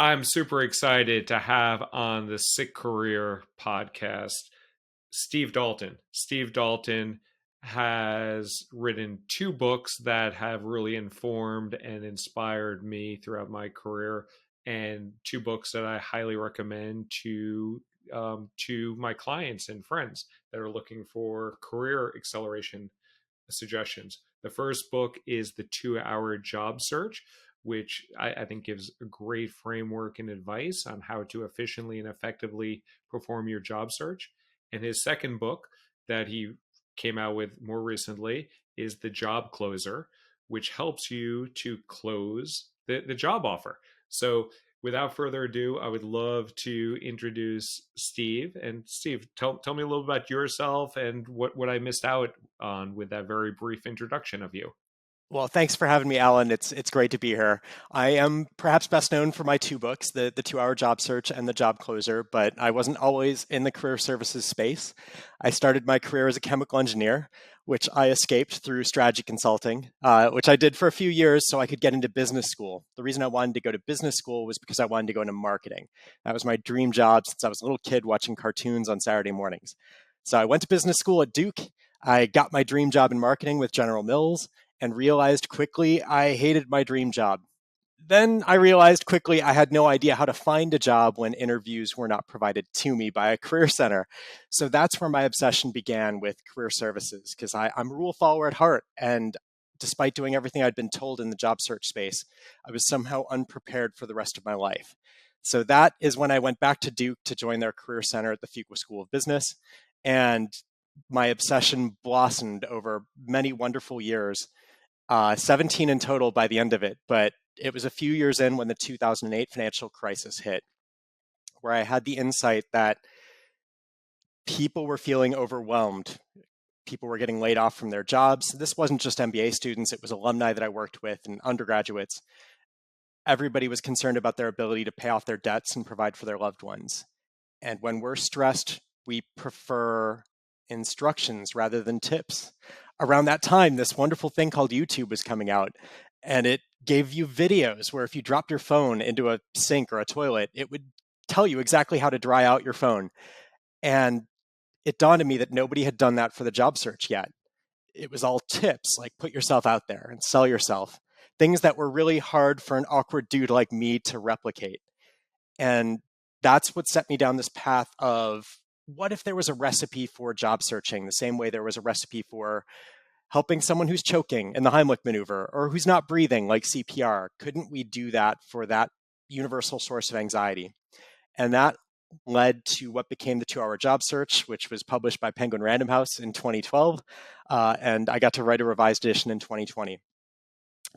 I'm super excited to have on the Sick Career podcast Steve Dalton. Steve Dalton has written two books that have really informed and inspired me throughout my career, and two books that I highly recommend to my clients and friends that are looking for career acceleration suggestions. The first book is The 2 Hour Job Search, which I think gives a great framework and advice on how to efficiently and effectively perform your job search. And his second book that he came out with more recently is The Job Closer, which helps you to close the job offer. So without further ado, I would love to introduce Steve. And Steve, tell me a little about yourself and what I missed out on with that very brief introduction of you. Well, thanks for having me, Alan. It's great to be here. I am perhaps best known for my two books, the 2 Hour Job Search and The Job Closer, but I wasn't always in the career services space. I started my career as a chemical engineer, which I escaped through strategy consulting, which I did for a few years so I could get into business school. The reason I wanted to go to business school was because I wanted to go into marketing. That was my dream job since I was a little kid watching cartoons on Saturday mornings. So I went to business school at Duke. I got my dream job in marketing with General Mills and realized quickly I hated my dream job. Then I realized quickly I had no idea how to find a job when interviews were not provided to me by a career center. So that's where my obsession began with career services, because I'm a rule follower at heart. And despite doing everything I'd been told in the job search space, I was somehow unprepared for the rest of my life. So that is when I went back to Duke to join their career center at the Fuqua School of Business. And my obsession blossomed over many wonderful years, 17 in total by the end of it. But it was a few years in when the 2008 financial crisis hit, where I had the insight that people were feeling overwhelmed. People were getting laid off from their jobs. This wasn't just MBA students, it was alumni that I worked with and undergraduates. Everybody was concerned about their ability to pay off their debts and provide for their loved ones. And when we're stressed, we prefer instructions rather than tips. Around that time, this wonderful thing called YouTube was coming out, and it gave you videos where if you dropped your phone into a sink or a toilet, it would tell you exactly how to dry out your phone. And it dawned on me that nobody had done that for the job search yet. It was all tips, like put yourself out there and sell yourself, things that were really hard for an awkward dude like me to replicate. And that's what set me down this path of, what if there was a recipe for job searching the same way there was a recipe for helping someone who's choking in the Heimlich maneuver or who's not breathing, like CPR? Couldn't we do that for that universal source of anxiety? And that led to what became the 2 Hour Job Search, which was published by Penguin Random House in 2012. And I got to write a revised edition in 2020.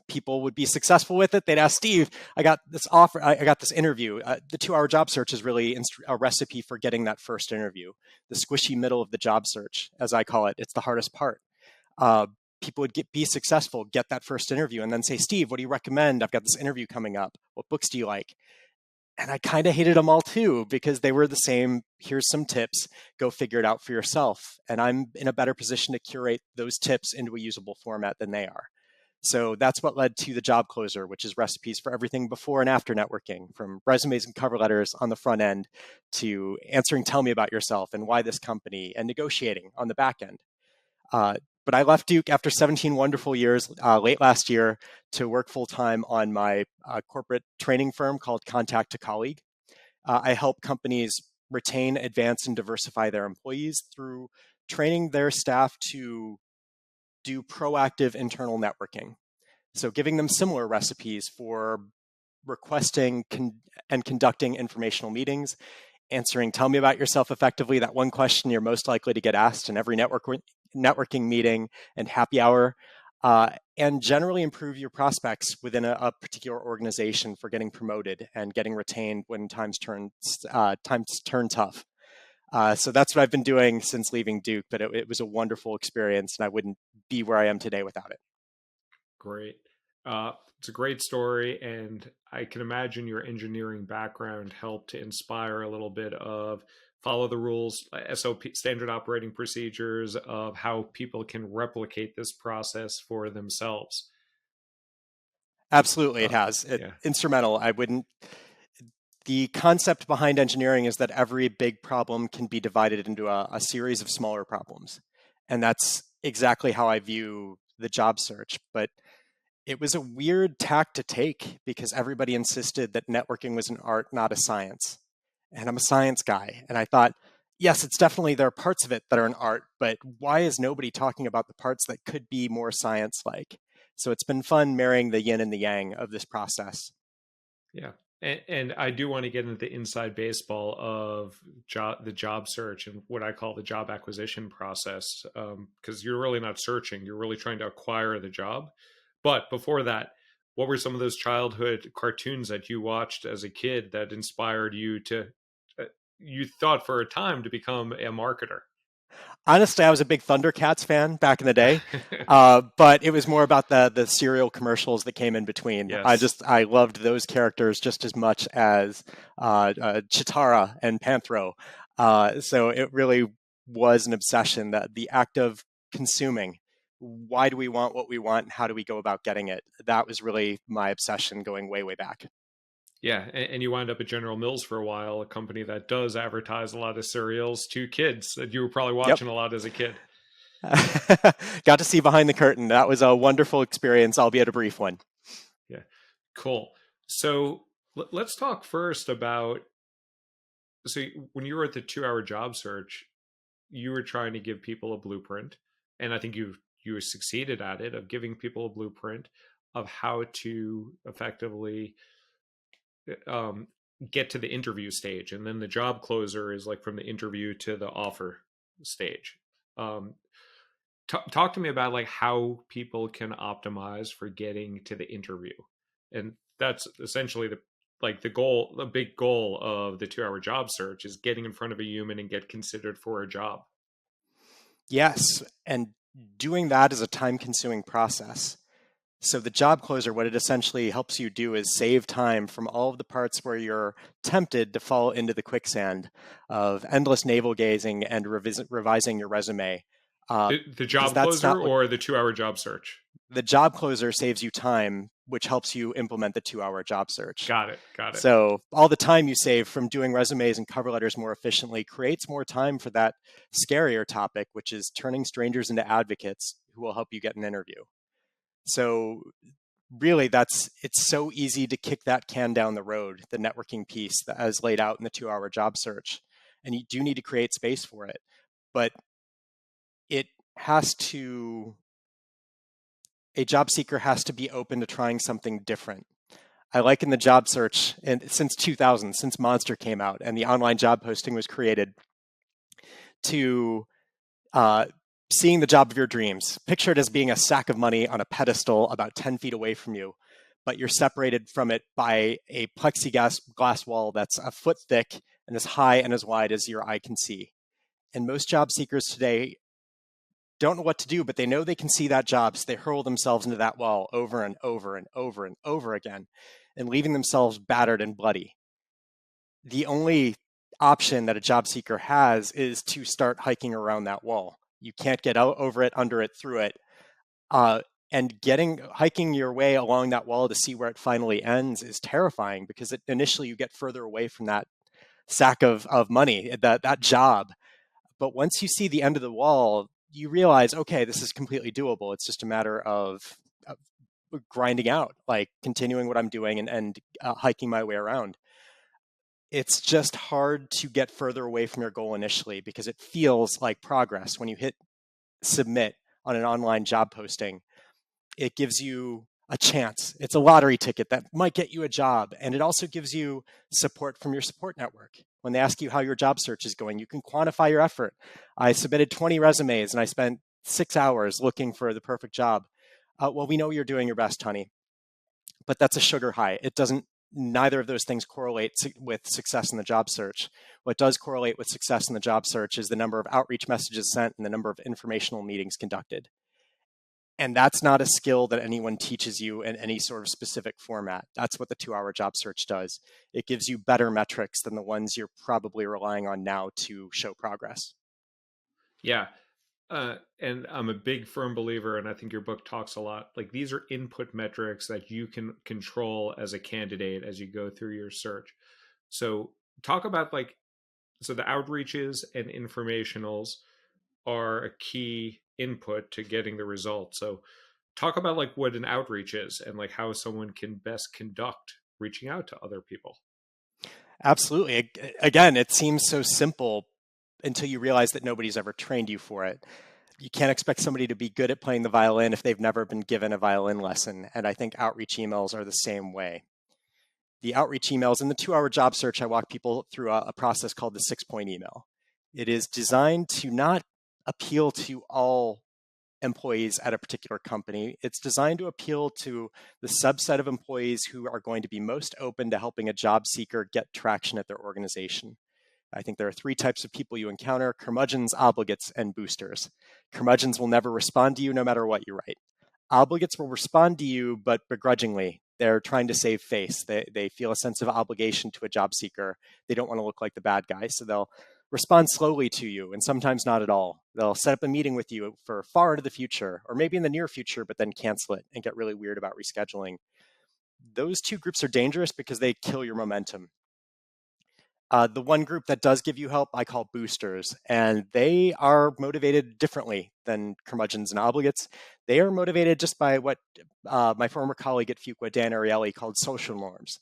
People would be successful with it. They'd ask, Steve, I got this offer, I got this interview. The 2 Hour Job Search is really a recipe for getting that first interview, the squishy middle of the job search, as I call it. It's the hardest part. Uh, People would be successful, get that first interview, and then say, Steve, what do you recommend? I've got this interview coming up. What books do you like? And I kind of hated them all too, because they were the same. Here's some tips, go figure it out for yourself. And I'm in a better position to curate those tips into a usable format than they are. So that's what led to the Job Closer, which is recipes for everything before and after networking, from resumes and cover letters on the front end to answering tell me about yourself and why this company, and negotiating on the back end. But I left Duke after 17 wonderful years late last year to work full time on my corporate training firm called Contact to Colleague. I help companies retain, advance, and diversify their employees through training their staff to do proactive internal networking. So giving them similar recipes for requesting and conducting informational meetings, answering tell me about yourself effectively, that one question you're most likely to get asked in every networking meeting and happy hour, and generally improve your prospects within a particular organization for getting promoted and getting retained when times turn tough. So that's what I've been doing since leaving Duke, but it was a wonderful experience, and I wouldn't be where I am today without it. Great. It's a great story, and I can imagine your engineering background helped to inspire a little bit of follow the rules, SOP, standard operating procedures of how people can replicate this process for themselves. Absolutely, it Uh, has. yeah. Instrumental. I wouldn't. The concept behind engineering is that every big problem can be divided into a series of smaller problems. And that's exactly how I view the job search. But it was a weird tack to take because everybody insisted that networking was an art, not a science. And I'm a science guy. And I thought, yes, it's definitely, there are parts of it that are an art, but why is nobody talking about the parts that could be more science like? So it's been fun marrying the yin and the yang of this process. Yeah. And I do want to get into the inside baseball of the job search and what I call the job acquisition process, because you're really not searching, you're really trying to acquire the job. But before that, what were some of those childhood cartoons that you watched as a kid that inspired you to, uh, you thought for a time to become a marketer? Honestly, I was a big Thundercats fan back in the day, but it was more about the cereal commercials that came in between. Yes. I loved those characters just as much as Chitara and Panthro. So it really was an obsession, that the act of consuming. Why do we want what we want, and how do we go about getting it? That was really my obsession going way, way back. Yeah, and you wind up at General Mills for a while, a company that does advertise a lot of cereals to kids that you were probably Yep. watching a lot as a kid. Got to see behind the curtain. That was a wonderful experience, albeit a brief one. Yeah, cool. So let's talk first about, so when you were at the 2 hour job search, you were trying to give people a blueprint, and I think you succeeded at it, of giving people a blueprint of how to effectively um, get to the interview stage, and then the job closer is like from the interview to the offer stage. Um, talk to me about like how people can optimize for getting to the interview, and that's essentially the goal, the big goal of the 2 hour job search is getting in front of a human and get considered for a job. Yes, and doing that is a time-consuming process. So the job closer, what it essentially helps you do is save time from all of the parts where you're tempted to fall into the quicksand of endless navel gazing and revising your resume, The because job that's closer not what or the 2 hour job search? the job closer saves you time, which helps you implement the 2 hour job search. Got it. Got it. So all the time you save from doing resumes and cover letters more efficiently creates more time for that scarier topic, which is turning strangers into advocates who will help you get an interview. So really, it's so easy to kick that can down the road, the networking piece that as laid out in the 2 hour job search. And you do need to create space for it. But it has to, a job seeker has to be open to trying something different. I like in the job search, and since 2000, since Monster came out and the online job posting was created, to uh, seeing the job of your dreams. Picture it as being a sack of money on a pedestal about 10 feet away from you, but you're separated from it by a plexiglass glass wall that's a foot thick and as high and as wide as your eye can see. And most job seekers today don't know what to do, but they know they can see that job, so they hurl themselves into that wall over and over and over and over again, and leaving themselves battered and bloody. The only option that a job seeker has is to start hiking around that wall. You can't get out over it, under it, through it. Uh, and hiking your way along that wall to see where it finally ends is terrifying, because initially you get further away from that sack of money, that job. But once you see the end of the wall, you realize, okay, this is completely doable. It's just a matter of grinding out, like continuing what I'm doing and hiking my way around. It's just hard to get further away from your goal initially, because it feels like progress when you hit submit on an online job posting. It gives you a chance. It's a lottery ticket that might get you a job. And it also gives you support from your support network. When they ask you how your job search is going, you can quantify your effort. I submitted 20 resumes and I spent 6 hours looking for the perfect job. Well, we know you're doing your best, honey, but that's a sugar high. It doesn't, neither of those things correlate with success in the job search. What does correlate with success in the job search is the number of outreach messages sent and the number of informational meetings conducted. And that's not a skill that anyone teaches you in any sort of specific format. That's what the 2 hour job search does. It gives you better metrics than the ones you're probably relying on now to show progress. Yeah. And I'm a big firm believer, and I think your book talks a lot. Like, these are input metrics that you can control as a candidate as you go through your search. So talk about like, so the outreaches and informationals are a key input to getting the result. So talk about like what an outreach is and like how someone can best conduct reaching out to other people. Absolutely. Again, it seems so simple until you realize that nobody's ever trained you for it. You can't expect somebody to be good at playing the violin if they've never been given a violin lesson. And I think outreach emails are the same way. The outreach emails in the 2 hour job search, I walk people through a process called the 6 point email. It is designed to not appeal to all employees at a particular company. It's designed to appeal to the subset of employees who are going to be most open to helping a job seeker get traction at their organization. I think there are 3 types of people you encounter: curmudgeons, obligates, and boosters. Curmudgeons will never respond to you no matter what you write. Obligates will respond to you, but begrudgingly. They're trying to save face. They feel a sense of obligation to a job seeker. They don't want to look like the bad guy, so they'll respond slowly to you and sometimes not at all. They'll set up a meeting with you for far into the future, or maybe in the near future, but then cancel it and get really weird about rescheduling. Those 2 groups are dangerous because they kill your momentum. The one group that does give you help, I call boosters, and they are motivated differently than curmudgeons and obligates. They are motivated just by what my former colleague at Fuqua, Dan Ariely, called social norms.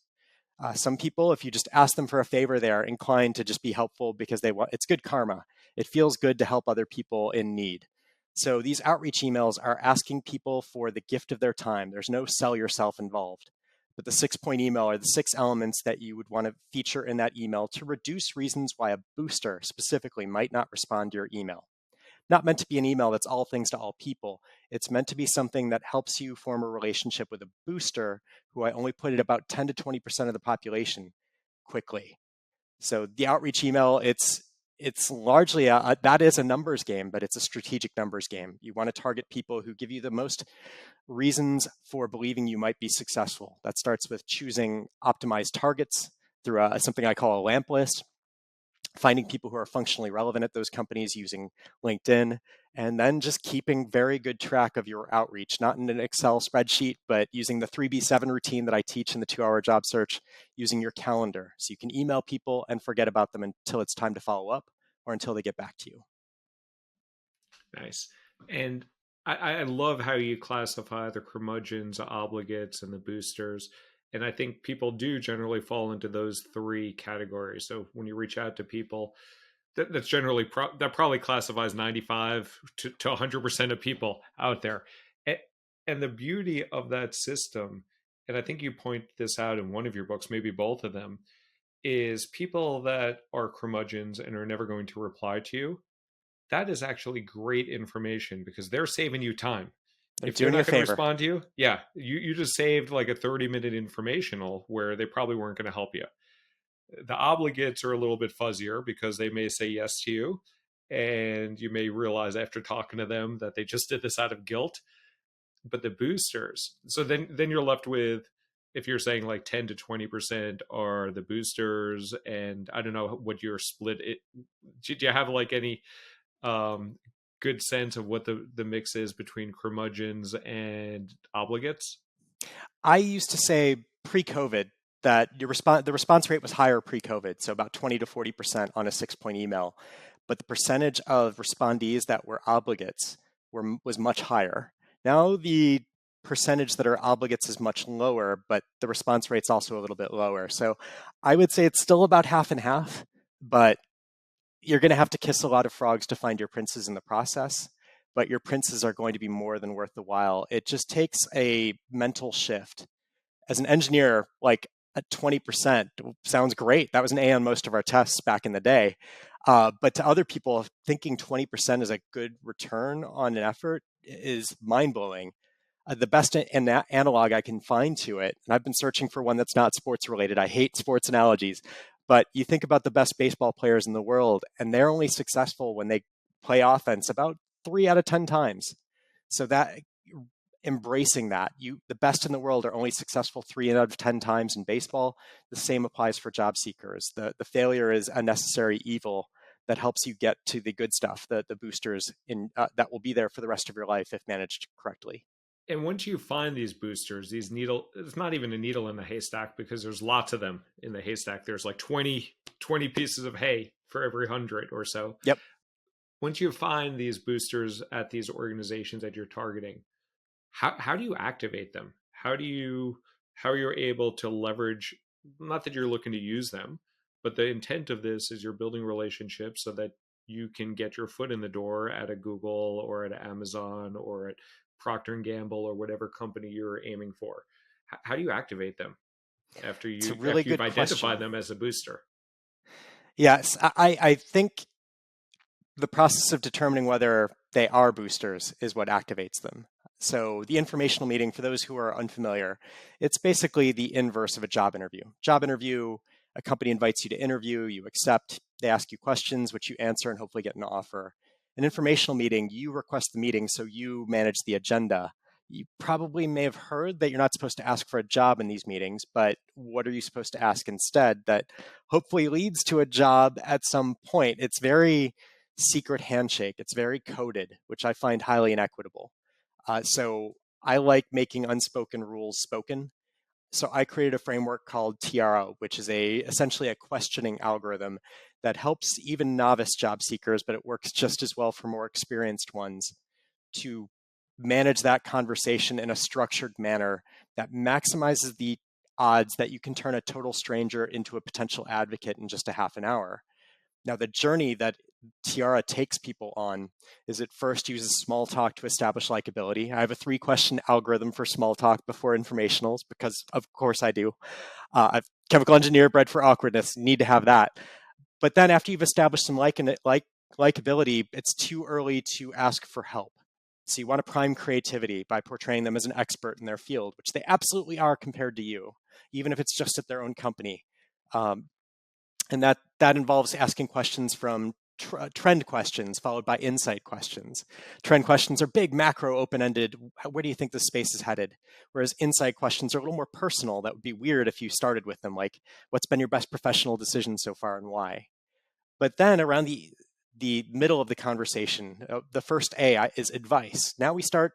Some people, if you just ask them for a favor, they are inclined to just be helpful because they want, it's good karma. It feels good to help other people in need. So these outreach emails are asking people for the gift of their time. There's no sell yourself involved. But the 6 point email are the 6 elements that you would want to feature in that email to reduce reasons why a booster specifically might not respond to your email. Not meant to be an email that's all things to all people. It's meant to be something that helps you form a relationship with a booster, who I only put at about 10 to 20% of the population, quickly. So the outreach email, it's largely that is a numbers game, but it's a strategic numbers game. You want to target people who give you the most reasons for believing you might be successful. That starts with choosing optimized targets through something I call a lamp list, finding people who are functionally relevant at those companies using LinkedIn, and then just keeping very good track of your outreach, not in an Excel spreadsheet, but using the 3B7 routine that I teach in the 2 hour job search, using your calendar. So you can email people and forget about them until it's time to follow up or until they get back to you. Nice. And I love how you classify the curmudgeons, obligates, and the boosters. And I think people do generally fall into those 3 categories. So when you reach out to people, that's generally that probably classifies 95 to 100% of people out there. And the beauty of that system, and I think you point this out in one of your books, maybe both of them, is people that are curmudgeons and are never going to reply to you. That is actually great information because they're saving you time. They're If they're doing you a not going to favor. respond to you, yeah, you just saved like a 30-minute informational where they probably weren't going to help you. The obligates are a little bit fuzzier because they may say yes to you, and you may realize after talking to them that they just did this out of guilt. But the boosters, so then you're left with, if you're saying like 10 to 20% are the boosters, and I don't know what your split it, do you have like any um good sense of what the mix is between curmudgeons and obligates? I used to say pre-COVID that the response rate was higher pre-COVID, so about 20 to 40% on a 6 point email. But the percentage of respondees that were obligates was much higher. Now the percentage that are obligates is much lower, but the response rate's also a little bit lower. So I would say it's still about half and half, but you're going to have to kiss a lot of frogs to find your princes in the process. But your princes are going to be more than worth the while. It just takes a mental shift. As an engineer, like at 20% sounds great. That was an A on most of our tests back in the day. But to other people, thinking 20% is a good return on an effort is mind blowing. The best analog I can find to it, and I've been searching for one that's not sports related. I hate sports analogies, but you think about the best baseball players in the world, and they're only successful when they play offense about 3 out of 10 times. So that embracing that, the best in the world are only successful 3 out of 10 times in baseball. The same applies for job seekers. The failure is a necessary evil that helps you get to the good stuff, the boosters that will be there for the rest of your life if managed correctly. And once you find these boosters, these needle, it's not even a needle in the haystack because there's lots of them in the haystack. There's like 20 pieces of hay for every 100 or so. Yep. Once you find these boosters at these organizations that you're targeting, how do you activate them? How you're able to leverage, not that you're looking to use them, but the intent of this is you're building relationships so that you can get your foot in the door at a Google or at Amazon or at Procter and Gamble or whatever company you're aiming for. How do you activate them It's a really after you've good identified question. them as a booster? Yes, I think the process of determining whether they are boosters is what activates them. So the informational meeting, for those who are unfamiliar, it's basically the inverse of a job interview. Job interview, a company invites you to interview, you accept, they ask you questions, which you answer and hopefully get an offer. An informational meeting, you request the meeting, so you manage the agenda. You probably may have heard that you're not supposed to ask for a job in these meetings, but what are you supposed to ask instead that hopefully leads to a job at some point? It's very secret handshake. It's very coded, which I find highly inequitable. So I like making unspoken rules spoken. So I created a framework called TIARA, which is essentially a questioning algorithm that helps even novice job seekers, but it works just as well for more experienced ones to manage that conversation in a structured manner that maximizes the odds that you can turn a total stranger into a potential advocate in just a half an hour. Now, the journey that TIARA takes people on is it first uses small talk to establish likability. I have a 3-question algorithm for small talk before informationals because, of course, I do. I'm a chemical engineer bred for awkwardness, need to have that. But then after you've established some likability, it's too early to ask for help. So you want to prime creativity by portraying them as an expert in their field, which they absolutely are compared to you, even if it's just at their own company. Um, and that involves asking questions from trend questions followed by insight questions. Trend questions are big, macro, open-ended. Where do you think the space is headed? Whereas insight questions are a little more personal. That would be weird if you started with them, like, what's been your best professional decision so far and why? But then around the middle of the conversation, the first A is advice. Now we start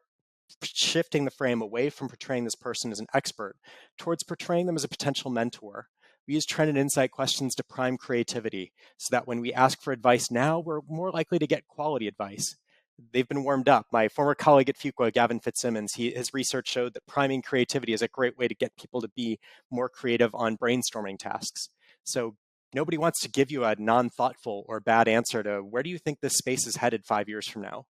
shifting the frame away from portraying this person as an expert towards portraying them as a potential mentor. We use trend and insight questions to prime creativity so that when we ask for advice now, we're more likely to get quality advice. They've been warmed up. My former colleague at Fuqua, Gavin Fitzsimmons, his research showed that priming creativity is a great way to get people to be more creative on brainstorming tasks. So nobody wants to give you a non-thoughtful or bad answer to where do you think this space is headed 5 years from now?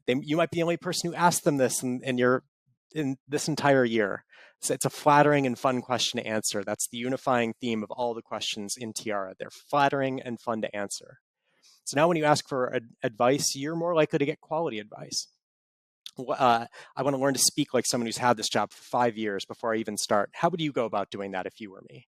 You might be the only person who asked them this in this entire year. So it's a flattering and fun question to answer. That's the unifying theme of all the questions in TIARA. They're flattering and fun to answer. So now when you ask for advice, you're more likely to get quality advice. I want to learn to speak like someone who's had this job for 5 years before I even start. How would you go about doing that if you were me?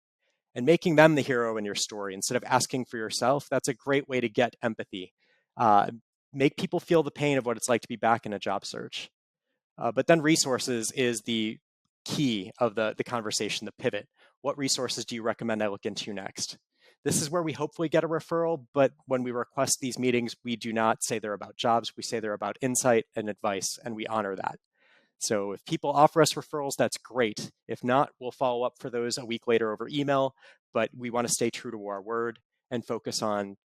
And making them the hero in your story instead of asking for yourself, that's a great way to get empathy. Uh, make people feel the pain of what it's like to be back in a job search. But then resources is the key of the conversation, the pivot. What resources do you recommend I look into next? This is where we hopefully get a referral, but when we request these meetings, we do not say they're about jobs. We say they're about insight and advice, and we honor that. So if people offer us referrals, that's great. If not, we'll follow up for those a week later over email, but we want to stay true to our word and focus on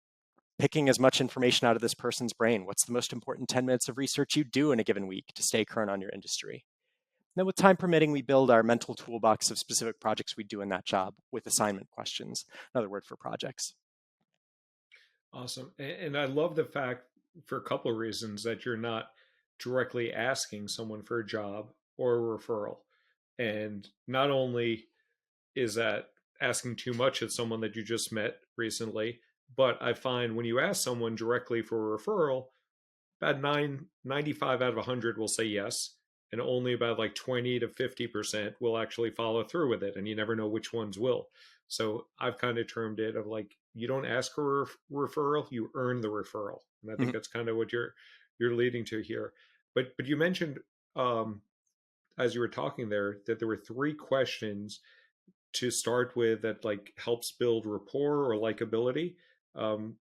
picking as much information out of this person's brain. What's the most important 10 minutes of research you do in a given week to stay current on your industry? Then with time permitting, we build our mental toolbox of specific projects we do in that job with assignment questions, another word for projects. Awesome. And I love the fact, for a couple of reasons, that you're not directly asking someone for a job or a referral. And not only is that asking too much of someone that you just met recently, but I find when you ask someone directly for a referral, about 95 out of 100 will say yes, and only about like 20 to 50% will actually follow through with it, and you never know which ones will. So I've kind of termed it of like, you don't ask for a referral, you earn the referral. And I think Mhm. that's kind of what you're leading to here. But you mentioned, um, as you were talking there, that there were 3 questions to start with that like helps build rapport or likability. um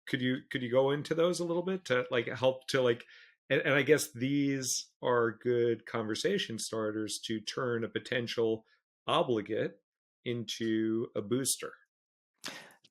could you go into those a little bit to like help to like And I guess these are good conversation starters to turn a potential obligate into a booster.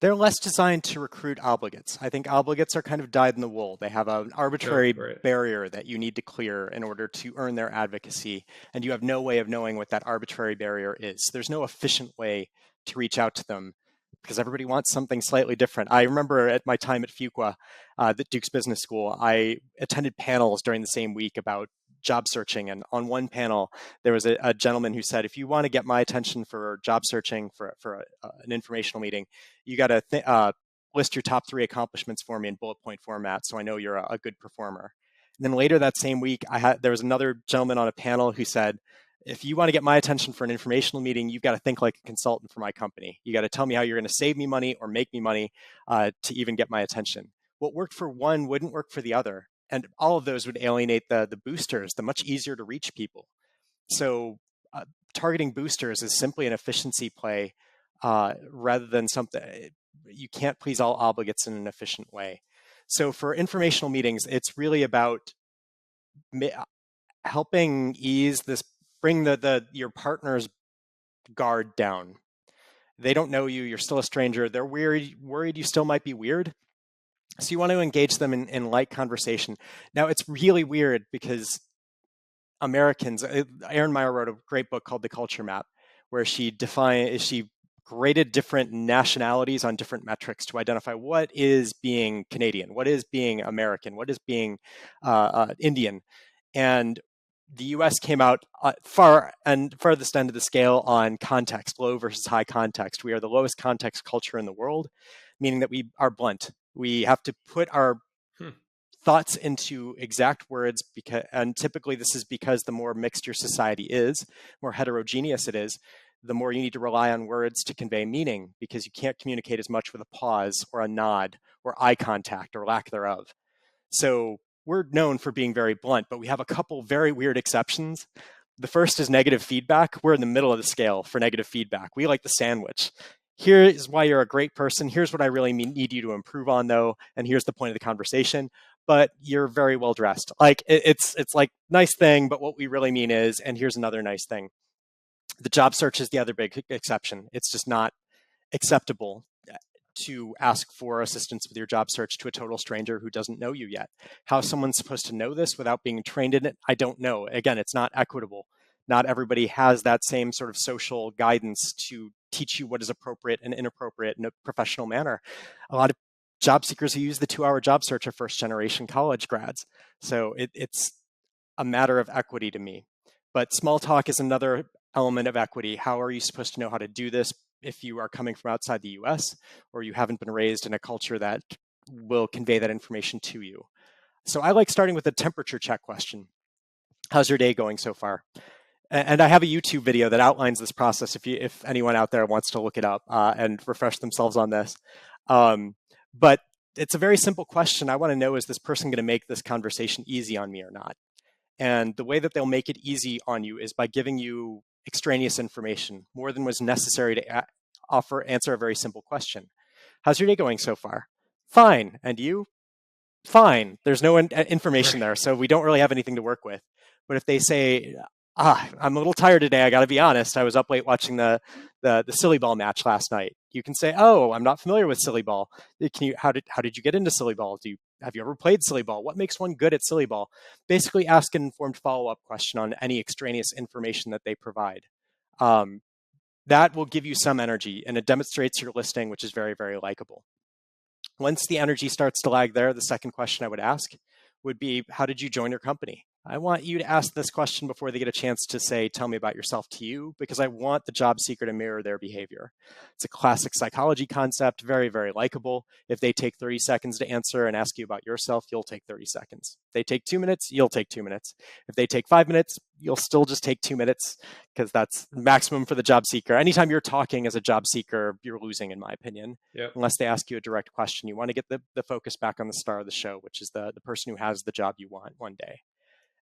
They're less designed to recruit obligates. I think obligates are kind of dyed in the wool. They have an No, arbitrary right. barrier that you need to clear in order to earn their advocacy, and you have no way of knowing what that arbitrary barrier is. There's no efficient way to reach out to them because everybody wants something slightly different. I remember at my time at Fuqua, the Duke's Business School, I attended panels during the same week about job searching. And on one panel, there was a gentleman who said, if you want to get my attention for job searching for an informational meeting, you got to list your top 3 accomplishments for me in bullet point format so I know you're a good performer. And then later that same week, there was another gentleman on a panel who said, if you want to get my attention for an informational meeting, you've got to think like a consultant for my company. You got to tell me how you're going to save me money or make me money to even get my attention. What worked for one wouldn't work for the other. And all of those would alienate the boosters, the much easier to reach people. So targeting boosters is simply an efficiency play rather than something. You can't please all obligates in an efficient way. So for informational meetings, it's really about helping ease this, bring your partner's guard down. They don't know you. You're still a stranger. They're worried you still might be weird. So you want to engage them in light conversation. Now it's really weird because Americans, Erin Meyer wrote a great book called The Culture Map, where she graded different nationalities on different metrics to identify what is being Canadian, what is being American, what is being Indian. And the US came out farthest end of the scale on context, low versus high context. We are the lowest context culture in the world, meaning that we are blunt. We have to put our Hmm. thoughts into exact words, and typically this is because the more mixed your society is, more heterogeneous it is, the more you need to rely on words to convey meaning, because you can't communicate as much with a pause or a nod or eye contact or lack thereof. So we're known for being very blunt, but we have a couple very weird exceptions. The first is negative feedback. We're in the middle of the scale for negative feedback. We like the sandwich. Here is why you're a great person. Here's what I really need you to improve on, though. And here's the point of the conversation. But you're very well dressed. Like it's like nice thing, but what we really mean is, and here's another nice thing. The job search is the other big exception. It's just not acceptable to ask for assistance with your job search to a total stranger who doesn't know you yet. How someone's supposed to know this without being trained in it, I don't know. Again, it's not equitable. Not everybody has that same sort of social guidance to teach you what is appropriate and inappropriate in a professional manner. A lot of job seekers who use the 2-hour job search are first generation college grads. So it's a matter of equity to me. But small talk is another element of equity. How are you supposed to know how to do this if you are coming from outside the US or you haven't been raised in a culture that will convey that information to you? So I like starting with a temperature check question. How's your day going so far? And I have a YouTube video that outlines this process if anyone out there wants to look it up and refresh themselves on this. But it's a very simple question. I want to know, is this person going to make this conversation easy on me or not? And the way that they'll make it easy on you is by giving you extraneous information, more than was necessary to answer a very simple question. How's your day going so far? Fine. And you? Fine. There's no information Right. there, so we don't really have anything to work with. But if they say, I'm a little tired today, I got to be honest, I was up late watching the silly ball match last night. You can say, oh, I'm not familiar with silly ball. How did you get into silly ball? Have you ever played silly ball? What makes one good at silly ball? Basically, ask an informed follow-up question on any extraneous information that they provide. That will give you some energy, and it demonstrates your listening, which is very, very likable. Once the energy starts to lag there, the second question I would ask would be, how did you join your company? I want you to ask this question before they get a chance to say, tell me about yourself to you, because I want the job seeker to mirror their behavior. It's a classic psychology concept, very, very likable. If they take 30 seconds to answer and ask you about yourself, you'll take 30 seconds. If they take 2 minutes, you'll take 2 minutes. If they take 5 minutes, you'll still just take 2 minutes, because that's maximum for the job seeker. Anytime you're talking as a job seeker, you're losing, in my opinion, Yep. unless they ask you a direct question. You want to get the focus back on the star of the show, which is the person who has the job you want one day.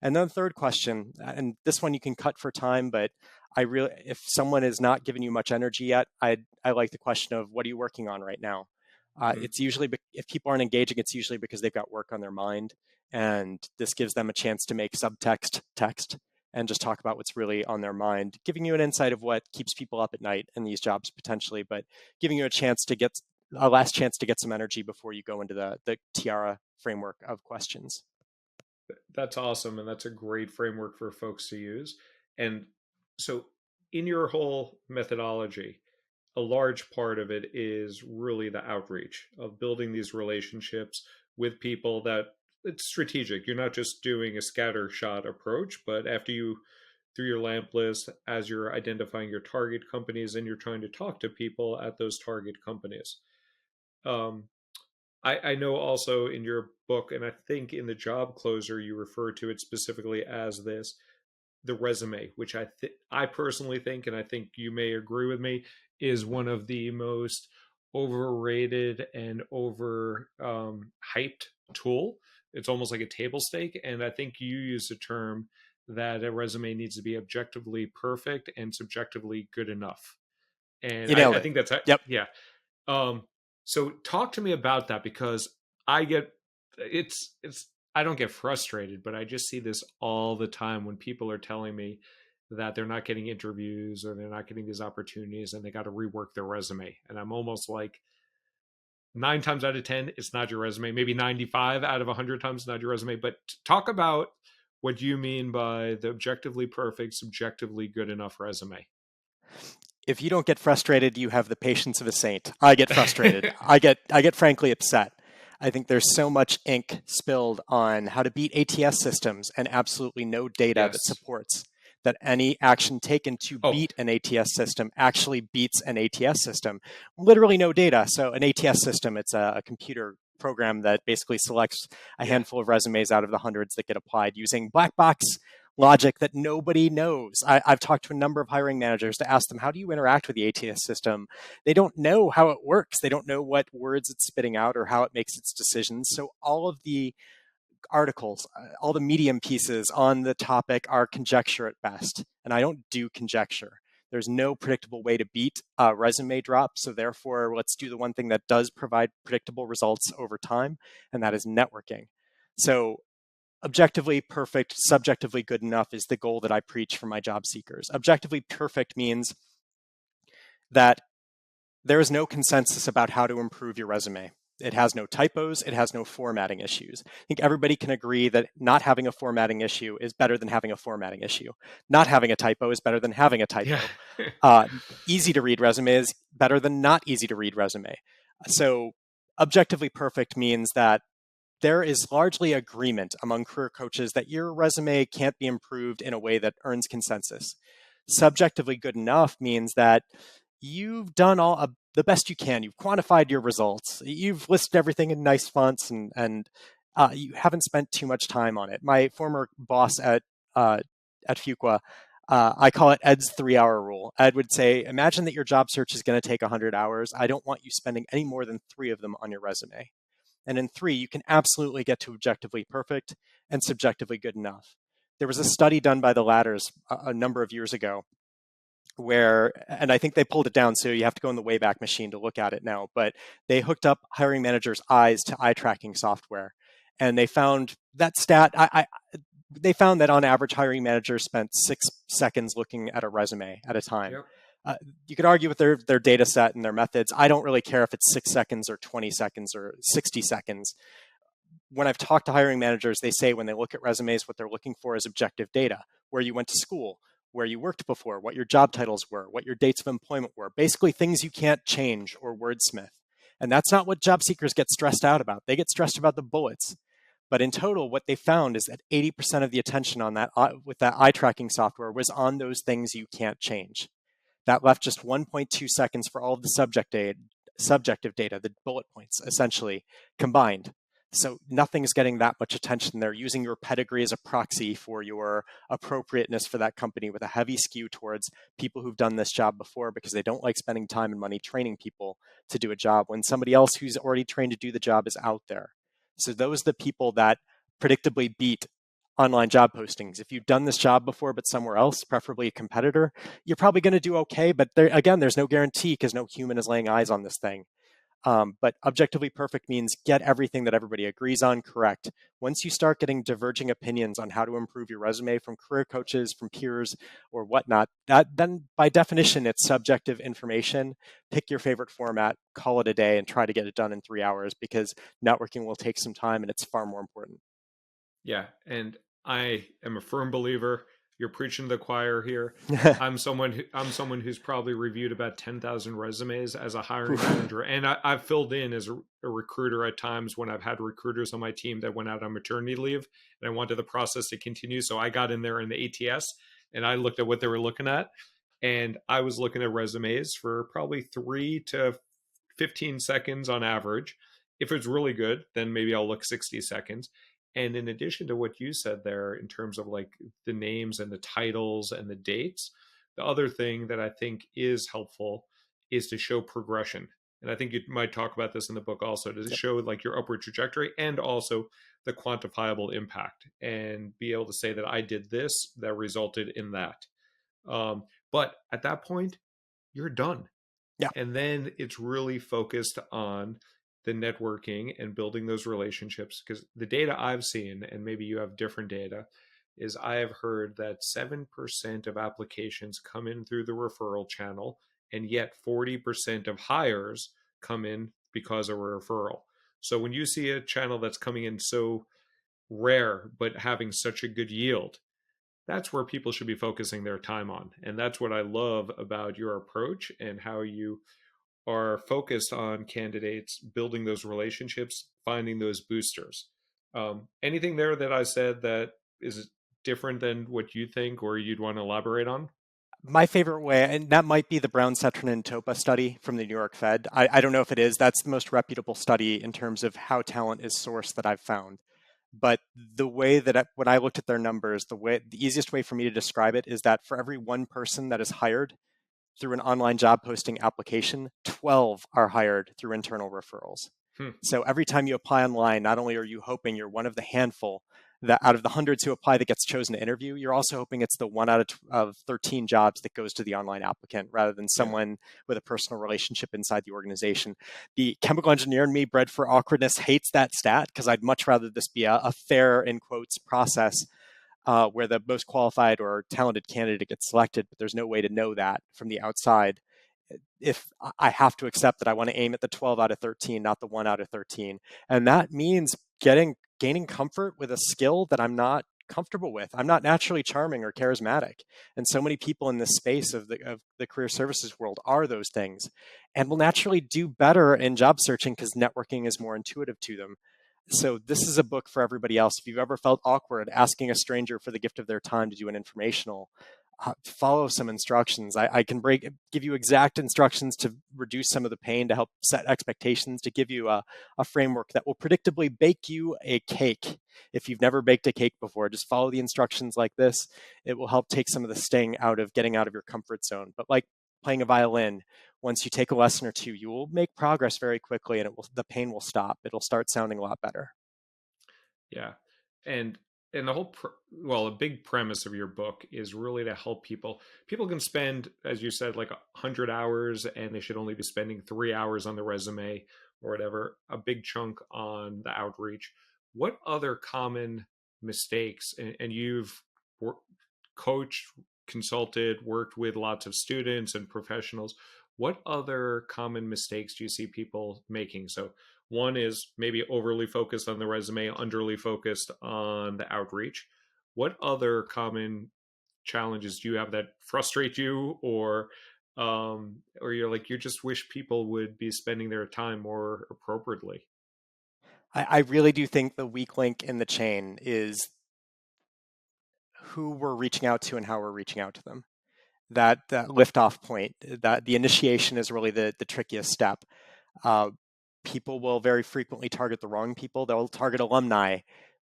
And then the third question, and this one you can cut for time, but if someone is not giving you much energy yet, I like the question of, what are you working on right now? Mhm. It's usually, if people aren't engaging, it's usually because they've got work on their mind. And this gives them a chance to make subtext text and just talk about what's really on their mind, giving you an insight of what keeps people up at night in these jobs potentially, but giving you a last chance to get some energy before you go into the TIARA framework of questions. That's awesome, and that's a great framework for folks to use. And so, in your whole methodology, a large part of it is really the outreach of building these relationships with people that it's strategic. You're not just doing a scattershot approach, but after you through your lamp list, as you're identifying your target companies and you're trying to talk to people at those target companies. Um, I know also in your book, and I think in the job closer, you refer to it specifically as this the resume, which I personally think, and I think you may agree with me, is one of the most overrated and over hyped tool. It's almost like a table stake, and I think you use the term that a resume needs to be objectively perfect and subjectively good enough. And You I, nailed I it. think that's Yep. yeah. Um, so talk to me about that because I get it's I don't get frustrated, but I just see this all the time when people are telling me that they're not getting interviews or they're not getting these opportunities and they got to rework their resume. And I'm almost like 9 times out of 10, it's not your resume. Maybe 95 out of 100 times, not your resume. But talk about what you mean by the objectively perfect, subjectively good enough resume. If you don't get frustrated, you have the patience of a saint. I get frustrated. I get frankly upset. I think there's so much ink spilled on how to beat ATS systems and absolutely no data that Yes. supports that any action taken to Oh, beat an ATS system actually beats an ATS system. Literally no data. So an ATS system, it's a computer program that basically selects a yeah. handful of resumes out of the hundreds that get applied using black box logic that nobody knows. I've talked to a number of hiring managers to ask them, how do you interact with the ATS system? They don't know how it works. They don't know what words it's spitting out or how it makes its decisions. So all of the articles, all the medium pieces on the topic are conjecture at best. And I don't do conjecture. There's no predictable way to beat a resume drop. So therefore, let's do the one thing that does provide predictable results over time, and that is networking. So objectively perfect, subjectively good enough is the goal that I preach for my job seekers. Objectively perfect means that there is no consensus about how to improve your resume. It has no typos, it has no formatting issues. I think everybody can agree that not having a formatting issue is better than having a formatting issue. Not having a typo is better than having a Yeah. typo. Uh, Easy to read resume is better than not easy to read resume. So, objectively perfect means that there is largely agreement among career coaches that your resume can't be improved in a way that earns consensus. Subjectively good enough means that you've done the best you can. You've quantified your results. You've listed everything in nice fonts, and you haven't spent too much time on it. My former boss at Fuqua, I call it Ed's 3 hour rule. Ed would say, imagine that your job search is going to take 100 hours. I don't want you spending any more than 3 of them on your resume. And in 3, you can absolutely get to objectively perfect and subjectively good enough. There was a study done by the Ladders a number of years ago where, and I think they pulled it down, so you have to go in the Wayback Machine to look at it now, but they hooked up hiring managers' eyes to eye tracking software. And they found that they found that on average, hiring managers spent 6 seconds looking at a resume at a time. Yep. Uh, you could argue with their data set and their methods. I don't really care if it's 6 seconds or 20 seconds or 60 seconds. When I've talked to hiring managers, they say when they look at resumes, what they're looking for is objective data: where you went to school, where you worked before, what your job titles were, what your dates of employment were, basically things you can't change or wordsmith. And that's not what job seekers get stressed out about. They get stressed about the bullets. But in total, what they found is that 80% of the attention on that with that eye tracking software was on those things you can't change. That left just 1.2 seconds for all of the subjective data, the bullet points essentially combined. So nothing's getting that much attention. They're using your pedigree as a proxy for your appropriateness for that company, with a heavy skew towards people who've done this job before, because they don't like spending time and money training people to do a job when somebody else who's already trained to do the job is out there. So those are the people that predictably beat online job postings. If you've done this job before, but somewhere else, preferably a competitor, you're probably going to do okay. But again, there's no guarantee because no human is laying eyes on this thing. But objectively perfect means get everything that everybody agrees on correct. Once you start getting diverging opinions on how to improve your resume from career coaches, from peers, or whatnot, that then by definition it's subjective information. Pick your favorite format, call it a day, and try to get it done in 3 hours because networking will take some time and it's far more important. Yeah, and I am a firm believer. You're preaching to the choir here. I'm someone who's probably reviewed about 10,000 resumes as a hiring manager, and I've filled in as a recruiter at times when I've had recruiters on my team that went out on maternity leave, and I wanted the process to continue. So I got in there in the ATS, and I looked at what they were looking at, and I was looking at resumes for probably 3 to 15 seconds on average. If it's really good, then maybe I'll look 60 seconds. And in addition to what you said there, in terms of like the names and the titles and the dates, the other thing that I think is helpful is to show progression. And I think you might talk about this in the book also, to Yep. show like your upward trajectory and also the quantifiable impact and be able to say that I did this that resulted in that. But at that point, you're done. Yeah. And then it's really focused on the networking and building those relationships. Because the data I've seen, and maybe you have different data, is I have heard that 7% of applications come in through the referral channel, and yet 40% of hires come in because of a referral. So when you see a channel that's coming in so rare, but having such a good yield, that's where people should be focusing their time on. And that's what I love about your approach and how you are focused on candidates, building those relationships, finding those boosters. Anything there that I said that is different than what you think or you'd want to elaborate on? My favorite way, and that might be the Brown, Setron, and Topa study from the New York Fed. I don't know if it is. That's the most reputable study in terms of how talent is sourced that I've found. But the way that when I looked at their numbers, the easiest way for me to describe it is that for every one person that is hired through an online job posting application, 12 are hired through internal referrals. Hmm. So every time you apply online, not only are you hoping you're one of the handful that out of the hundreds who apply that gets chosen to interview, you're also hoping it's the one out of 13 jobs that goes to the online applicant rather than Yeah. someone with a personal relationship inside the organization. The chemical engineer in me, bred for awkwardness, hates that stat because I'd much rather this be a fair, in quotes, process where the most qualified or talented candidate gets selected, but there's no way to know that from the outside. If I have to accept that I want to aim at the 12 out of 13, not the 1 out of 13. And that means gaining comfort with a skill that I'm not comfortable with. I'm not naturally charming or charismatic. And so many people in this space of the career services world are those things and will naturally do better in job searching because networking is more intuitive to them. So this is a book for everybody else. If you've ever felt awkward asking a stranger for the gift of their time to do an informational, follow some instructions. I can give you exact instructions to reduce some of the pain, to help set expectations, to give you a framework that will predictably bake you a cake. If you've never baked a cake before, just follow the instructions like this. It will help take some of the sting out of getting out of your comfort zone. But like playing a violin, once you take a lesson or two, you will make progress very quickly, and the pain will stop. It'll start sounding a lot better. Yeah. And the whole well, a big premise of your book is really to help people. People can spend, as you said, like 100 hours, and they should only be spending 3 hours on the resume or whatever, a big chunk on the outreach. What other common mistakes, and you've coached, consulted, worked with lots of students and professionals, what other common mistakes do you see people making? So one is maybe overly focused on the resume, underly focused on the outreach. What other common challenges do you have that frustrate you, or you're like, you just wish people would be spending their time more appropriately? I really do think the weak link in the chain is who we're reaching out to and how we're reaching out to them. That liftoff point, that the initiation is really the trickiest step. Uh, People will very frequently target the wrong people. They'll target alumni,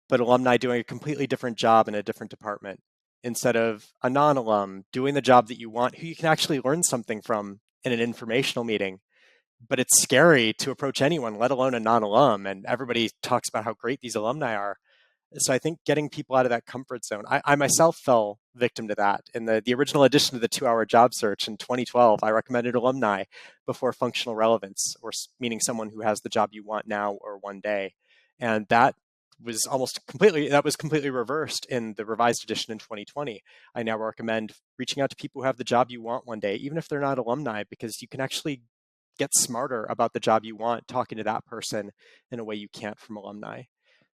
but alumni doing a completely different job in a different department instead of a non-alum doing the job that you want, who you can actually learn something from in an informational meeting. But it's scary to approach anyone, let alone a non-alum. And everybody talks about how great these alumni are. So I think getting people out of that comfort zone, I myself fell victim to that. In the original edition of the 2-Hour Job Search in 2012, I recommended alumni before functional relevance, or meaning someone who has the job you want now or one day. And that was completely reversed in the revised edition in 2020. I now recommend reaching out to people who have the job you want one day, even if they're not alumni, because you can actually get smarter about the job you want talking to that person in a way you can't from alumni.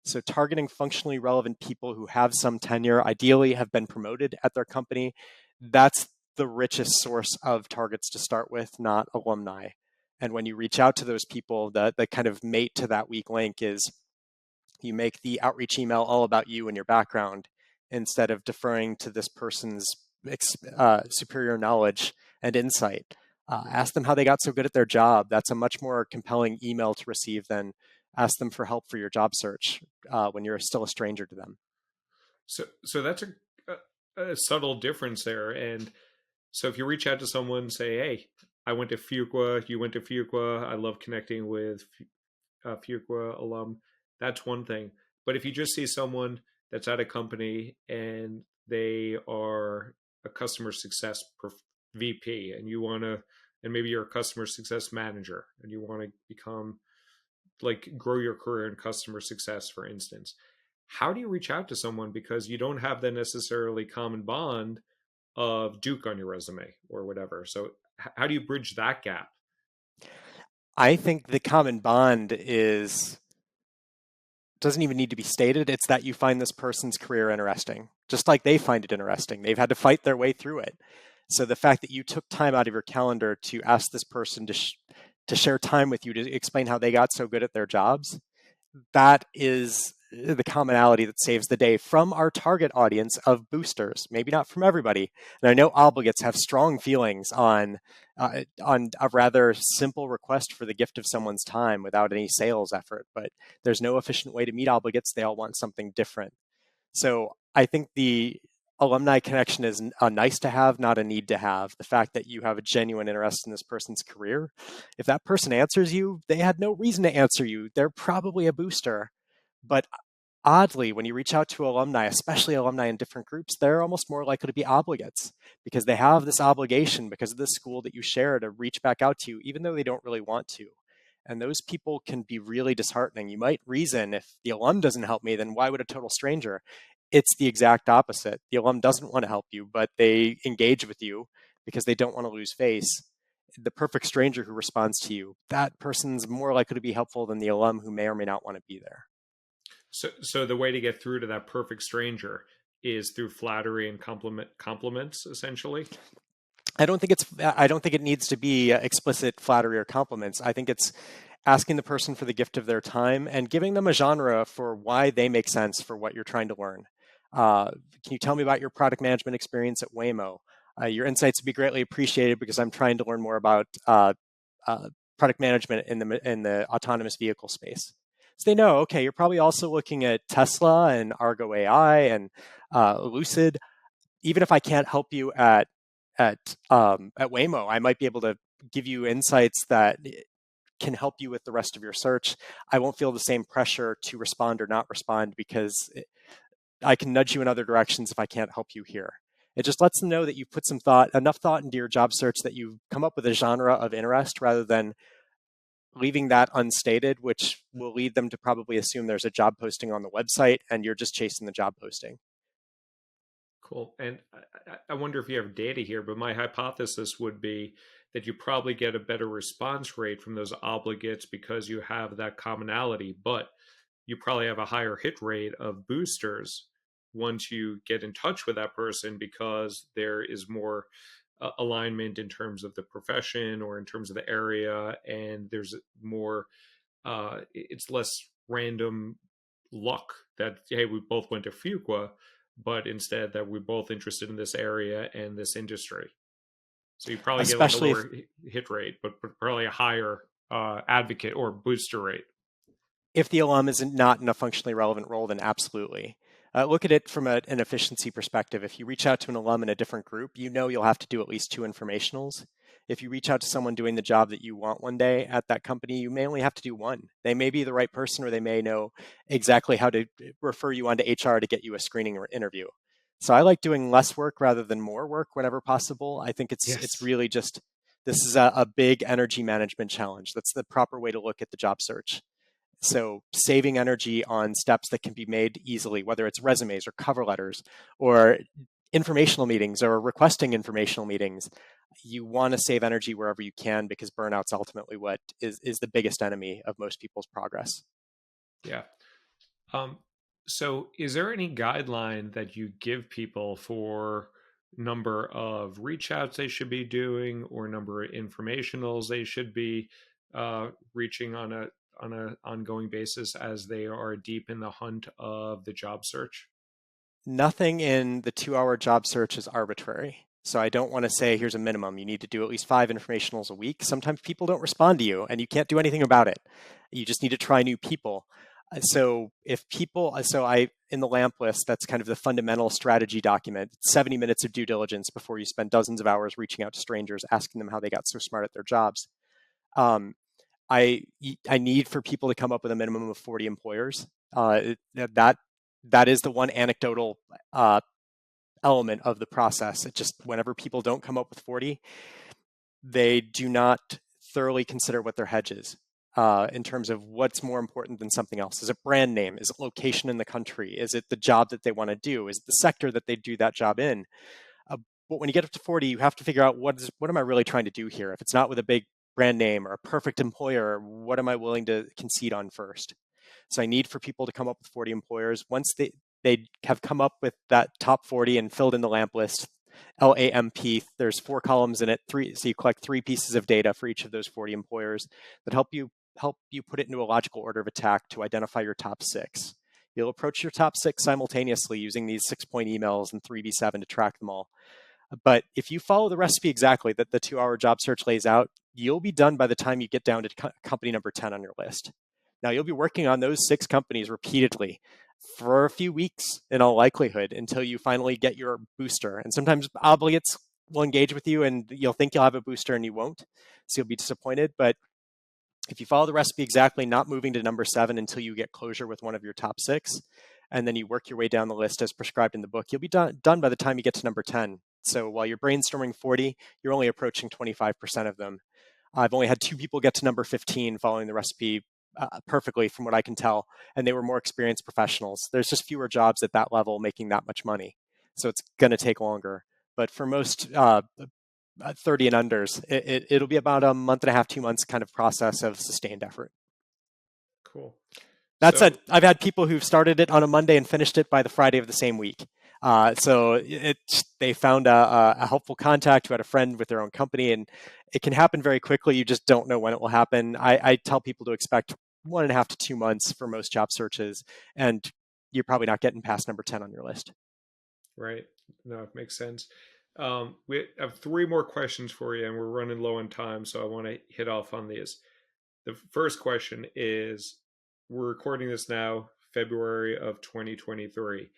So targeting functionally relevant people who have some tenure, ideally have been promoted at their company, that's the richest source of targets to start with, not alumni. And when you reach out to those people, the kind of mate to that weak link is you make the outreach email all about you and your background instead of deferring to this person's superior knowledge and insight. Ask them how they got so good at their job. That's a much more compelling email to receive than ask them for help for your job search when you're still a stranger to them. So that's a subtle difference there. And so if you reach out to someone, say, "Hey, I went to Fuqua. You went to Fuqua. I love connecting with Fuqua alum." That's one thing. But if you just see someone that's at a company and they are a customer success VP, and you want to, and maybe you're a customer success manager, and you want to become like grow your career in customer success, for instance, how do you reach out to someone because you don't have the necessarily common bond of Duke on your resume or whatever? So how do you bridge that gap? I think the common bond is doesn't even need to be stated. It's that you find this person's career interesting, just like they find it interesting. They've had to fight their way through it. So the fact that you took time out of your calendar to ask this person to share time with you to explain how they got so good at their jobs, that is the commonality that saves the day from our target audience of boosters. Maybe not from everybody. And I know obligates have strong feelings on a rather simple request for the gift of someone's time without any sales effort, but there's no efficient way to meet obligates. They all want something different. So I think the alumni connection is a nice to have, not a need to have. The fact that you have a genuine interest in this person's career, if that person answers you, they had no reason to answer you. They're probably a booster. But oddly, when you reach out to alumni, especially alumni in different groups, they're almost more likely to be obligates because they have this obligation because of the school that you share to reach back out to you, even though they don't really want to. And those people can be really disheartening. You might reason, if the alum doesn't help me, then why would a total stranger? It's the exact opposite. The alum doesn't want to help you, but they engage with you because they don't want to lose face. The perfect stranger who responds to you, that person's more likely to be helpful than the alum who may or may not want to be there. So the way to get through to that perfect stranger is through flattery and compliments, essentially. I don't think it needs to be explicit flattery or compliments. I think it's asking the person for the gift of their time and giving them a genre for why they make sense for what you're trying to learn. Can you tell me about your product management experience at Waymo? Your insights would be greatly appreciated because I'm trying to learn more about product management in the autonomous vehicle space. So they know, okay, you're probably also looking at Tesla and Argo AI and Lucid. Even if I can't help you at Waymo, I might be able to give you insights that can help you with the rest of your search. I won't feel the same pressure to respond or not respond because I can nudge you in other directions if I can't help you here. It just lets them know that you've put enough thought into your job search that you've come up with a genre of interest rather than leaving that unstated, which will lead them to probably assume there's a job posting on the website and you're just chasing the job posting. Cool. And I wonder if you have data here, but my hypothesis would be that you probably get a better response rate from those obligates because you have that commonality, but you probably have a higher hit rate of boosters once you get in touch with that person because there is more alignment in terms of the profession or in terms of the area, and there's more, it's less random luck that, hey, we both went to Fuqua, but instead that we're both interested in this area and this industry. So you probably get like a Especially if lower hit rate, but probably a higher advocate or booster rate. the alum is not in a functionally relevant role, then absolutely. Look at it from an efficiency perspective. If you reach out to an alum in a different group, you know you'll have to do at least 2 informationals. If you reach out to someone doing the job that you want one day at that company, you may only have to do one. They may be the right person, or they may know exactly how to refer you on to HR to get you a screening or interview. So I like doing less work rather than more work whenever possible. I think it's Yes. really just, this is a big energy management challenge. That's the proper way to look at the job search. So saving energy on steps that can be made easily, whether it's resumes or cover letters or informational meetings or requesting informational meetings, you want to save energy wherever you can, because burnout's ultimately what is the biggest enemy of most people's progress. Yeah. Um, so, is there any guideline that you give people for number of reach outs they should be doing, or number of informationals they should be reaching on a ongoing basis as they are deep in the hunt of the job search? Nothing in the 2 hour job search is arbitrary. So I don't want to say here's a minimum. You need to do at least 5 informationals a week. Sometimes people don't respond to you and you can't do anything about it. You just need to try new people. So if people, so I, in the LAMP list, that's kind of the fundamental strategy document, 70 minutes of due diligence before you spend dozens of hours reaching out to strangers, asking them how they got so smart at their jobs. Um, I I need for people to come up with a minimum of 40 employers. That that is the one anecdotal uh, element of the process. It just, whenever people don't come up with 40, they do not thoroughly consider what their hedge is in terms of what's more important than something else. Is it brand name? Is it location in the country? Is it the job that they want to do? Is it the sector that they do that job in? Uh, but when you get up to 40, you have to figure out what am I really trying to do here? If it's not with a big brand name or a perfect employer, what am I willing to concede on first? So I need for people to come up with 40 employers. Once they have come up with that top 40 and filled in the LAMP list, LAMP, there's 4 columns in it, so you collect 3 pieces of data for each of those 40 employers that help you put it into a logical order of attack to identify your top 6. You'll approach your top 6 simultaneously using these 6-point emails and 3v7 to track them all. But if you follow the recipe exactly that the 2 hour job search lays out, you'll be done by the time you get down to company number 10 on your list. Now, you'll be working on those 6 companies repeatedly for a few weeks in all likelihood until you finally get your booster. And sometimes obligates will engage with you and you'll think you'll have a booster and you won't. So you'll be disappointed. But if you follow the recipe exactly, not moving to number 7 until you get closure with one of your top 6, and then you work your way down the list as prescribed in the book, you'll be done by the time you get to number 10. So while you're brainstorming 40, you're only approaching 25% of them. I've only had 2 people get to number 15 following the recipe perfectly, from what I can tell, and they were more experienced professionals. There's just fewer jobs at that level making that much money, so it's going to take longer. But for most 30 and unders, it'll be about a month and a half, 2 months kind of process of sustained effort. Cool. That said, So, I've had people who've started it on a Monday and finished it by the Friday of the same week. So they found a helpful contact who had a friend with their own company, and it can happen very quickly. You just don't know when it will happen. I tell people to expect 1.5 to 2 months for most job searches, and you're probably not getting past number 10 on your list. right. No, it makes sense. We have 3 more questions for you, and we're running low on time, so I want to hit off on these. The first question is, we're recording this now, February of 2023,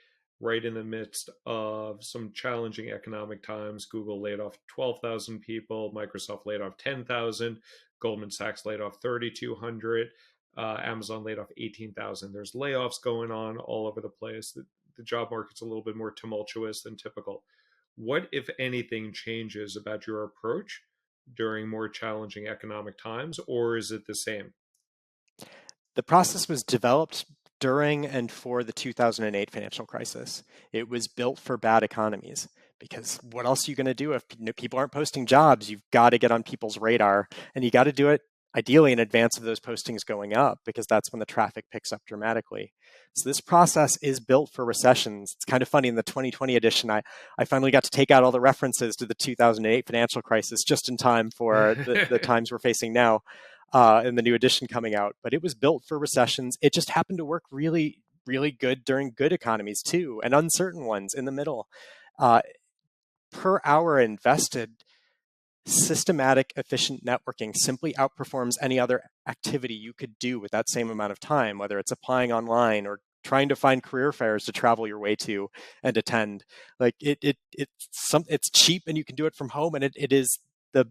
right in the midst of some challenging economic times. Google laid off 12,000 people, Microsoft laid off 10,000, Goldman Sachs laid off 3,200, Amazon laid off 18,000. There's layoffs going on all over the place. The job market's a little bit more tumultuous than typical. What, if anything, changes about your approach during more challenging economic times, or is it the same? The process was developed during and for the 2008 financial crisis. It was built for bad economies, because what else are you going to do if people aren't posting jobs? You've got to get on people's radar, and you got to do it ideally in advance of those postings going up, because that's when the traffic picks up dramatically. So this process is built for recessions. It's kind of funny, in the 2020 edition, I finally got to take out all the references to the 2008 financial crisis just in time for the times we're facing now in the new edition coming out. But it was built for recessions. It just happened to work really, really good during good economies too, and uncertain ones in the middle. Uh, per hour invested, systematic, efficient networking simply outperforms any other activity you could do with that same amount of time, whether it's applying online or trying to find career fairs to travel your way to and attend. Like it's cheap and you can do it from home, and it is the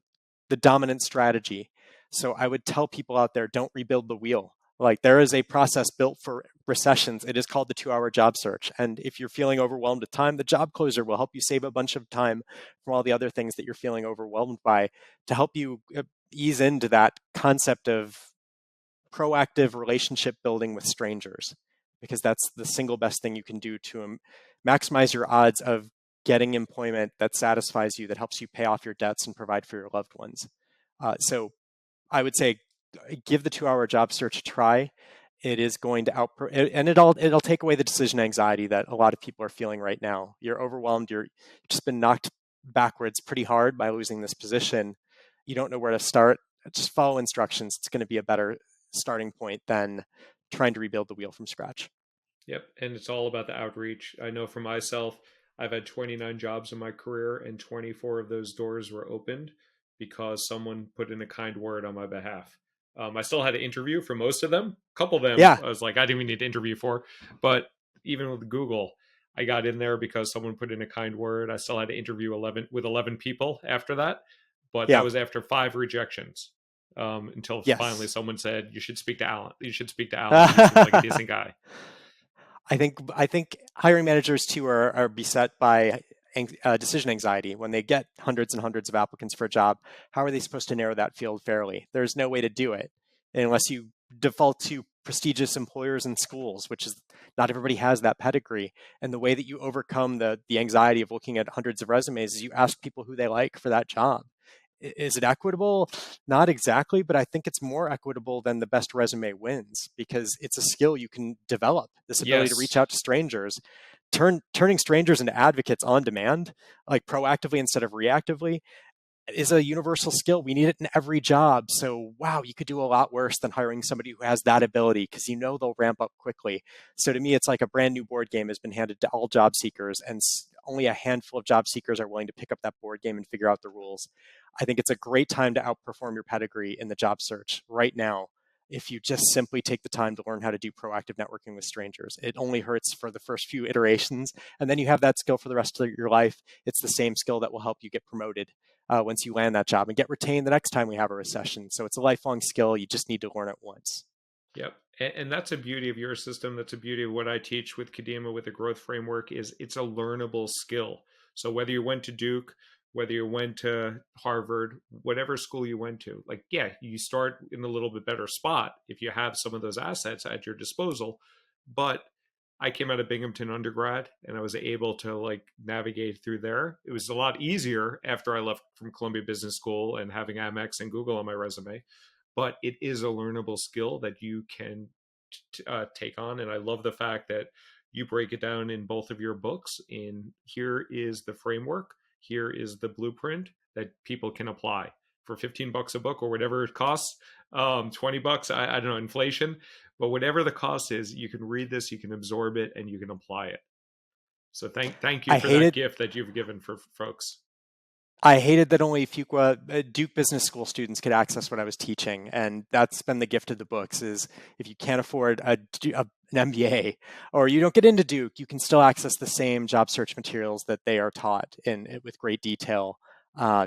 the dominant strategy. So I would tell people out there, don't rebuild the wheel. Like, there is a process built for recessions. It is called the 2-hour job search. And if you're feeling overwhelmed with time, the job closer will help you save a bunch of time from all the other things that you're feeling overwhelmed by, to help you ease into that concept of proactive relationship building with strangers, because that's the single best thing you can do to maximize your odds of getting employment that satisfies you, that helps you pay off your debts and provide for your loved ones. So I would say, give the 2-hour job search a try. It is going to and it'll take away the decision anxiety that a lot of people are feeling right now. You're overwhelmed. You're just been knocked backwards pretty hard by losing this position. You don't know where to start. Just follow instructions. It's going to be a better starting point than trying to rebuild the wheel from scratch. Yep. And it's all about the outreach. I know for myself, I've had 29 jobs in my career, and 24 of those doors were opened because someone put in a kind word on my behalf. I still had to interview for most of them. A couple of them, Yeah. I was like, I didn't even need to interview for. But even with Google, I got in there because someone put in a kind word. I still had to interview 11 people after that. But that Yeah. was after 5 rejections, until finally Yes. someone said, you should speak to Alan. You should speak to Alan. He seems like a decent guy. I think hiring managers too are beset by decision anxiety when they get hundreds and hundreds of applicants for a job. How are they supposed to narrow that field fairly? There's no way to do it unless you default to prestigious employers and schools, which is, not everybody has that pedigree. And the way that you overcome the anxiety of looking at hundreds of resumes is you ask people who they like for that job. Is it equitable? Not exactly, but I think it's more equitable than the best resume wins, because it's a skill you can develop, this ability to reach Yes. out to strangers, turning strangers into advocates on demand, like proactively instead of reactively, is a universal skill. We need it in every job. So, wow, you could do a lot worse than hiring somebody who has that ability, because they'll ramp up quickly. So, to me, it's like a brand new board game has been handed to all job seekers, and only a handful of job seekers are willing to pick up that board game and figure out the rules. I think it's a great time to outperform your pedigree in the job search right now, if you just simply take the time to learn how to do proactive networking with strangers. It only hurts for the first few iterations, and then you have that skill for the rest of your life. It's the same skill that will help you get promoted once you land that job, and get retained the next time we have a recession. So it's a lifelong skill. You just need to learn it once. Yep. And that's a beauty of your system. That's a beauty of what I teach with Kadima, with the growth framework, is it's a learnable skill. So whether you went to Duke, whether you went to Harvard, whatever school you went to, like, yeah, you start in a little bit better spot if you have some of those assets at your disposal. But I came out of Binghamton undergrad, and I was able to like navigate through there. It was a lot easier after I left from Columbia Business School and having Amex and Google on my resume, but it is a learnable skill that you can take on. And I love the fact that you break it down in both of your books. In here is the framework, here is the blueprint that people can apply for 15 bucks a book or whatever it costs. 20 bucks, I don't know, inflation, but whatever the cost is, you can read this, you can absorb it, and you can apply it. So thank you I for that hated gift that you've given for folks. I hated that only Duke Business School students could access what I was teaching, and that's been the gift of the books. Is if you can't afford an MBA, or you don't get into Duke, you can still access the same job search materials that they are taught in with great detail,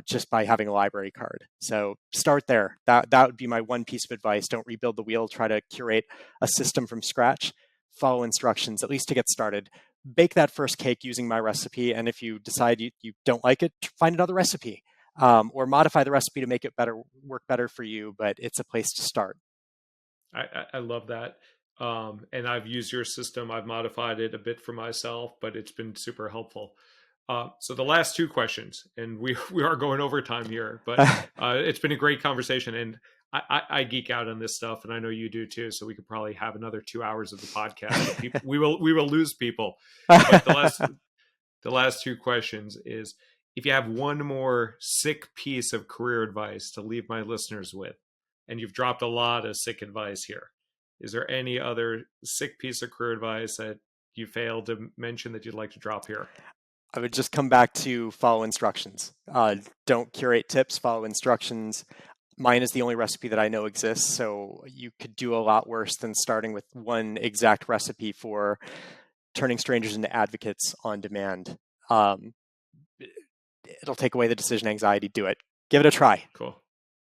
just by having a library card. So start there. That would be my one piece of advice. Don't rebuild the wheel. Try to curate a system from scratch. Follow instructions, at least to get started. Bake that first cake using my recipe. And if you decide you don't like it, find another recipe, or modify the recipe to make it work better for you. But it's a place to start. I love that. And I've used your system. I've modified it a bit for myself, but it's been super helpful. So the last 2 questions, and we are going over time here, but it's been a great conversation, and I geek out on this stuff, and I know you do too. So we could probably have another 2 hours of the podcast, but people, we will lose people. But the last 2 questions is, if you have one more sick piece of career advice to leave my listeners with, and you've dropped a lot of sick advice here, is there any other sick piece of career advice that you failed to mention that you'd like to drop here? I would just come back to follow instructions. Don't curate tips, follow instructions. Mine is the only recipe that I know exists, so you could do a lot worse than starting with one exact recipe for turning strangers into advocates on demand. Um, it'll take away the decision anxiety. Do it. Give it a try. Cool.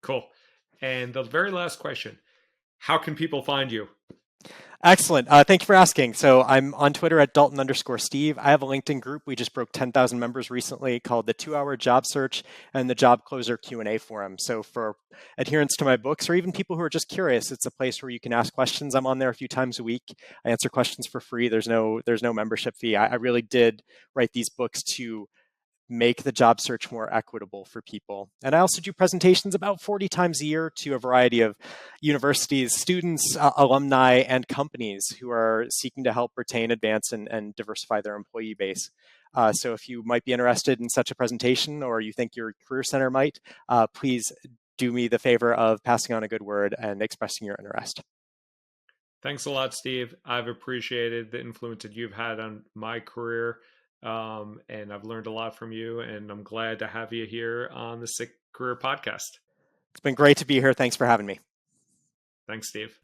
Cool. And the very last question, how can people find you? Excellent. Thank you for asking. So I'm on Twitter at Dalton_Steve. I have a LinkedIn group. We just broke 10,000 members recently called the 2-Hour Job Search and the Job Closer Q&A Forum. So for adherents to my books or even people who are just curious, it's a place where you can ask questions. I'm on there a few times a week. I answer questions for free. There's no membership fee. I really did write these books to make the job search more equitable for people. And I also do presentations about 40 times a year to a variety of universities, students, alumni, and companies who are seeking to help retain, advance, and diversify their employee base. So if you might be interested in such a presentation or you think your career center might, please do me the favor of passing on a good word and expressing your interest. Thanks a lot, Steve. I've appreciated the influence that you've had on my career. And I've learned a lot from you, and I'm glad to have you here on the Sick Career Podcast. It's been great to be here. Thanks for having me. Thanks, Steve.